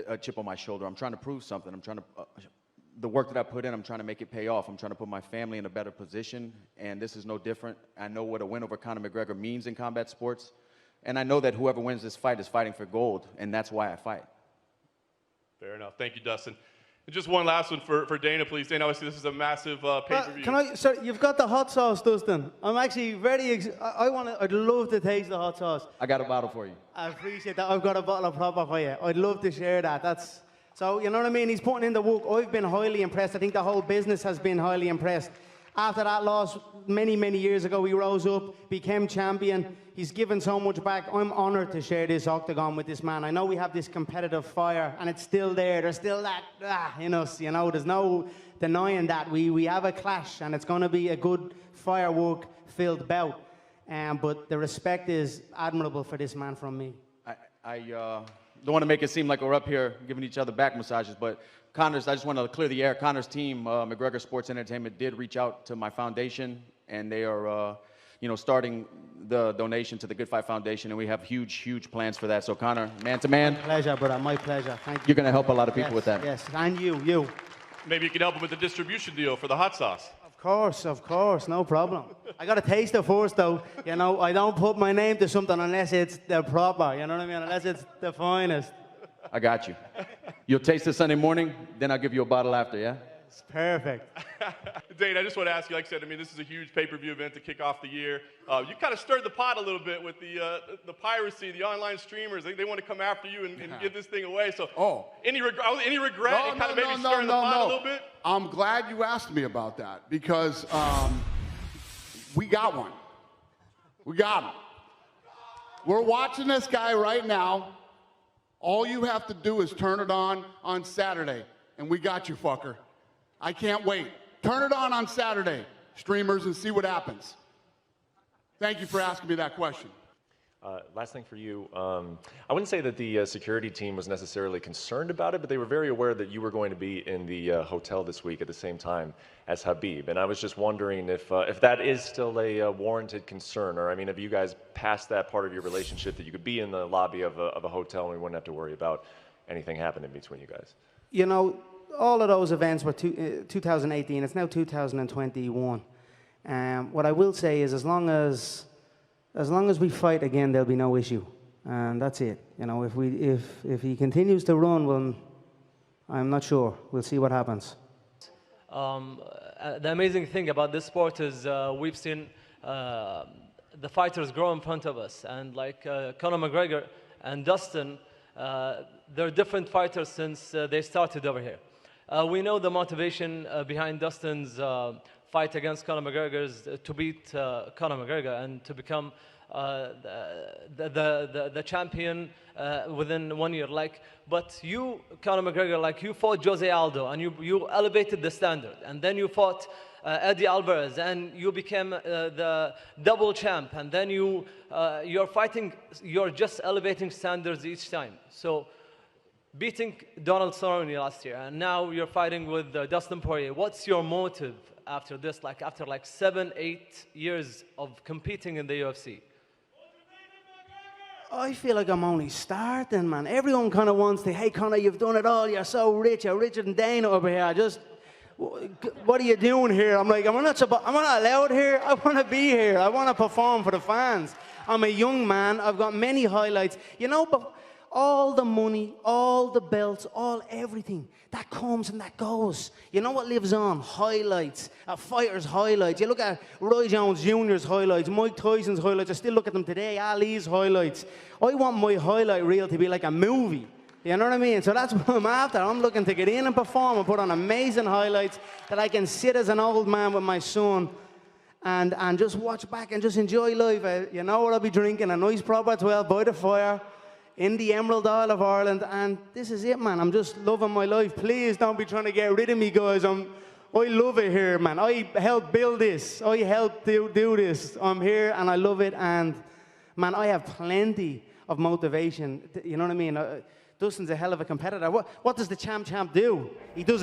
a chip on my shoulder. I'm trying to prove something. I'm trying to, the work that I put in, I'm trying to make it pay off. I'm trying to put my family in a better position, and this is no different. I know what a win over Conor McGregor means in combat sports, and I know that whoever wins this fight is fighting for gold, and that's why I fight. Fair enough. Thank you, Dustin. And just one last one for Dana, please. Dana, obviously this is a massive pay-per-view. Sorry, you've got the hot sauce, Dustin. I'm actually I'd love to taste the hot sauce. I got a bottle for you. I appreciate that. I've got a bottle of proper for you. I'd love to share that. So, you know what I mean? He's putting in the work. I've been highly impressed. I think the whole business has been highly impressed. After that loss many, many years ago, he rose up, became champion. He's given so much back. I'm honored to share this octagon with this man. I know we have this competitive fire, and it's still there. There's still that in us, you know. There's no denying that. We have a clash, and it's going to be a good firework-filled bout. But the respect is admirable for this man from me. I don't want to make it seem like we're up here giving each other back massages, but Conor's, I just want to clear the air. Conor's team, McGregor Sports Entertainment, did reach out to my foundation, and they are, starting the donation to the Good Fight Foundation, and we have huge, huge plans for that. So, Conor, man to man. My pleasure, brother. My pleasure. Thank you. You're going to help a lot of people with that. Yes, and you. Maybe you can help him with the distribution deal for the hot sauce. Of course, no problem. I got to taste it first, though. You know, I don't put my name to something unless it's the proper, you know what I mean? Unless it's the finest. I got you. You'll taste it Sunday morning, then I'll give you a bottle after, yeah? It's perfect. Dane, I just want to ask you, like I said, I mean, this is a huge pay-per-view event to kick off the year. You kind of stirred the pot a little bit with the piracy, the online streamers. They want to come after you and give this thing away. So, any regret in kind of maybe stirring the pot a little bit? I'm glad you asked me about that because we got one. We got him. We're watching this guy right now. All you have to do is turn it on Saturday, and we got you, fucker. I can't wait. Turn it on Saturday, streamers, and see what happens. Thank you for asking me that question. Last thing for you. I wouldn't say that the security team was necessarily concerned about it, but they were very aware that you were going to be in the hotel this week at the same time as Habib. And I was just wondering if that is still a warranted concern, or I mean, have you guys passed that part of your relationship that you could be in the lobby of a hotel and we wouldn't have to worry about anything happening between you guys? You know, all of those events were 2018. It's now 2021. What I will say is as long as we fight again, there'll be no issue. And that's it. You know, if he continues to run, well, I'm not sure. We'll see what happens. The amazing thing about this sport is we've seen the fighters grow in front of us. And like Conor McGregor and Dustin, they're different fighters since they started over here. We know the motivation behind Dustin's fight against Conor McGregor is to beat Conor McGregor and to become the champion within 1 year. But you, Conor McGregor, you fought Jose Aldo and you elevated the standard, and then you fought Eddie Alvarez and you became the double champ, and then you're just elevating standards each time. So beating Donald Cerrone last year, and now you're fighting with Dustin Poirier. What's your motive after this, after 7-8 years of competing in the UFC? I feel like I'm only starting, man. Everyone kind of wants to, hey, Conor, you've done it all. You're so rich. You're richer than Dana over here. What are you doing here? I'm like, I'm not allowed here. I want to be here. I want to perform for the fans. I'm a young man. I've got many highlights. You know, but all the money, all the belts, everything, that comes and that goes. You know what lives on? Highlights, a fighter's highlights. You look at Roy Jones Jr.'s highlights, Mike Tyson's highlights. I still look at them today, Ali's highlights. I want my highlight reel to be like a movie. You know what I mean? So that's what I'm after. I'm looking to get in and perform and put on amazing highlights that I can sit as an old man with my son and just watch back and just enjoy life. You know what I'll be drinking? A nice proper 12 by the fire in the Emerald Isle of Ireland, and this is it, man. I'm just loving my life. Please don't be trying to get rid of me, guys. I love it here, man. I helped build this. I helped do this. I'm here, and I love it, and, man, I have plenty of motivation. You know what I mean? Dustin's a hell of a competitor. What does the champ do? He does